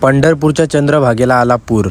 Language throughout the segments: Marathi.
पंढरपूरच्या चंद्रभागेला आला पूर.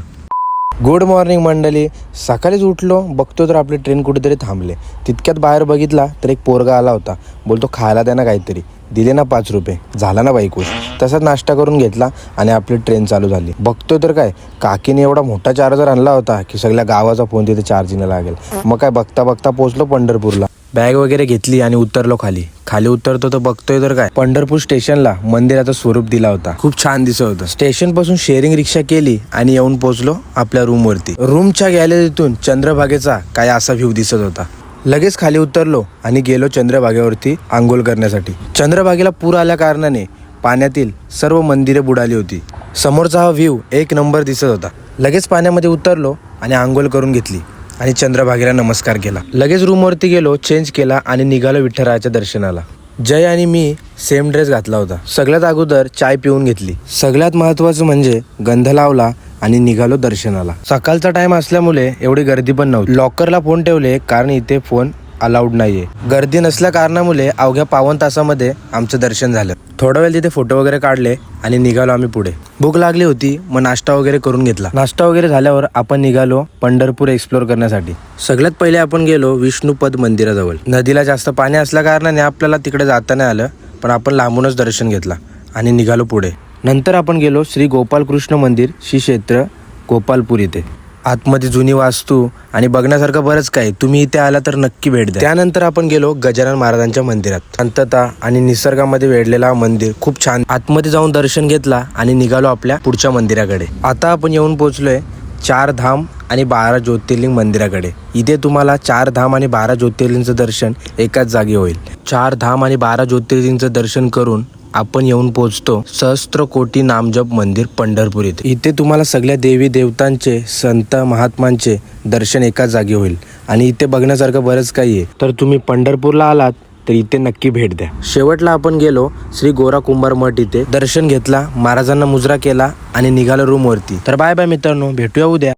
गुड मॉर्निंग मंडळी. सकाळीच उठलो, बघतो तर आपली ट्रेन कुठेतरी थांबले. तितक्यात बाहेर बघितला तर एक पोरगा आला होता. बोलतो खायला द्या ना काहीतरी. दिले ना 5 रुपये. झाला ना बाई खुश. तसाच नाश्ता करून घेतला आणि आपली ट्रेन चालू झाली. बघतो तर काय, काकीने एवढा मोठा चार्जर आणला होता की सगळ्या गावाचा फोन तिथे चार्जिंगला लागेल. मग काय बघता बघता पोहोचलो पंढरपूरला. बॅग वगैरे घेतली आणि उतरलो खाली. खाली उतरतो तर बघतोय तर काय, पंढरपूर स्टेशनला मंदिराचं स्वरूप दिला होता. खूप छान दिसत होतं. स्टेशन पासून शेअरिंग रिक्षा केली आणि येऊन पोहोचलो आपल्या रूम वरती. रूमच्या गॅलरीतून चंद्रभागेचा काय असा व्ह्यू दिसत होता. लगेच खाली उतरलो आणि गेलो चंद्रभागेवरती आंघोळ करण्यासाठी. चंद्रभागेला पूर आल्या कारणाने पाण्यातील सर्व मंदिरे बुडाली होती. समोरचा हा व्ह्यू एक नंबर दिसत होता. लगेच पाण्यामध्ये उतरलो आणि आंघोळ करून घेतली आणि चंद्रभागेला नमस्कार केला. लगेच रूमवरती गेलो, चेंज केला आणि निघालो विठ्ठलाच्या दर्शनाला. जय आणि मी सेम ड्रेस घातला होता. सगळ्यात अगोदर चाय पिऊन घेतली. सगळ्यात महत्त्वाचं म्हणजे गंध लावला आणि निघालो दर्शनाला. सकाळचा टाइम असल्यामुळे एवढी गर्दी पण नव्हती. लॉकरला फोन ठेवले कारण इथे फोन अलाउड नाहीये. गर्दी नसल्या कारणामुळे अवघ्या 52 तासामध्ये आमचं दर्शन झालं. थोडा वेळ तिथे फोटो वगैरे काढले आणि निघालो आम्ही पुढे. भूक लागली होती, मग नाश्ता वगैरे करून घेतला. नाश्ता वगैरे झाल्यावर आपण निघालो पंढरपूर एक्सप्लोर करण्यासाठी. सगळ्यात पहिले आपण गेलो विष्णुपद मंदिराजवळ. नदीला जास्त पाणी असल्या कारणाने आपल्याला तिकडे जाता नाही आलं, पण आपण लांबूनच दर्शन घेतला आणि निघालो पुढे. नंतर आपण गेलो श्री गोपालकृष्ण मंदिर, श्री क्षेत्र गोपालपूर इथे. आतमध्ये जुनी वास्तू आणि बघण्यासारखं बरंच काही. तुम्ही इथे आला तर नक्की भेट द्या. त्यानंतर आपण गेलो गजानन महाराजांच्या मंदिरात. शांतता आणि निसर्गामध्ये वेढलेला मंदिर खूप छान. आतमध्ये जाऊन दर्शन घेतला आणि निघालो आपल्या पुढच्या मंदिराकडे. आता आपण येऊन पोहोचलोय 4 धाम आणि 12 ज्योतिर्लिंग मंदिराकडे. इथे तुम्हाला 4 धाम आणि 12 ज्योतिर्लिंगचं दर्शन एकाच जागी होईल. 4 धाम आणि 12 ज्योतिर्लिंगचं दर्शन करून आपण येऊन पोहोचतो सहस्त्रकोटी नामजप मंदिर पंढरपूर इथे. इथे तुम्हाला सगळ्या देवी देवतांचे, संत महात्मांचे दर्शन एकाच जागी होईल आणि इथे बघण्यासारखं बरंच काही आहे. तर तुम्ही पंढरपूरला आलात तर इथे नक्की भेट द्या. शेवटला आपण गेलो श्री गोरा कुंभार मठ इथे. दर्शन घेतला, महाराजांना मुजरा केला आणि निघालो रूमवरती. तर बाय बाय मित्रांनो, भेटूया उद्या.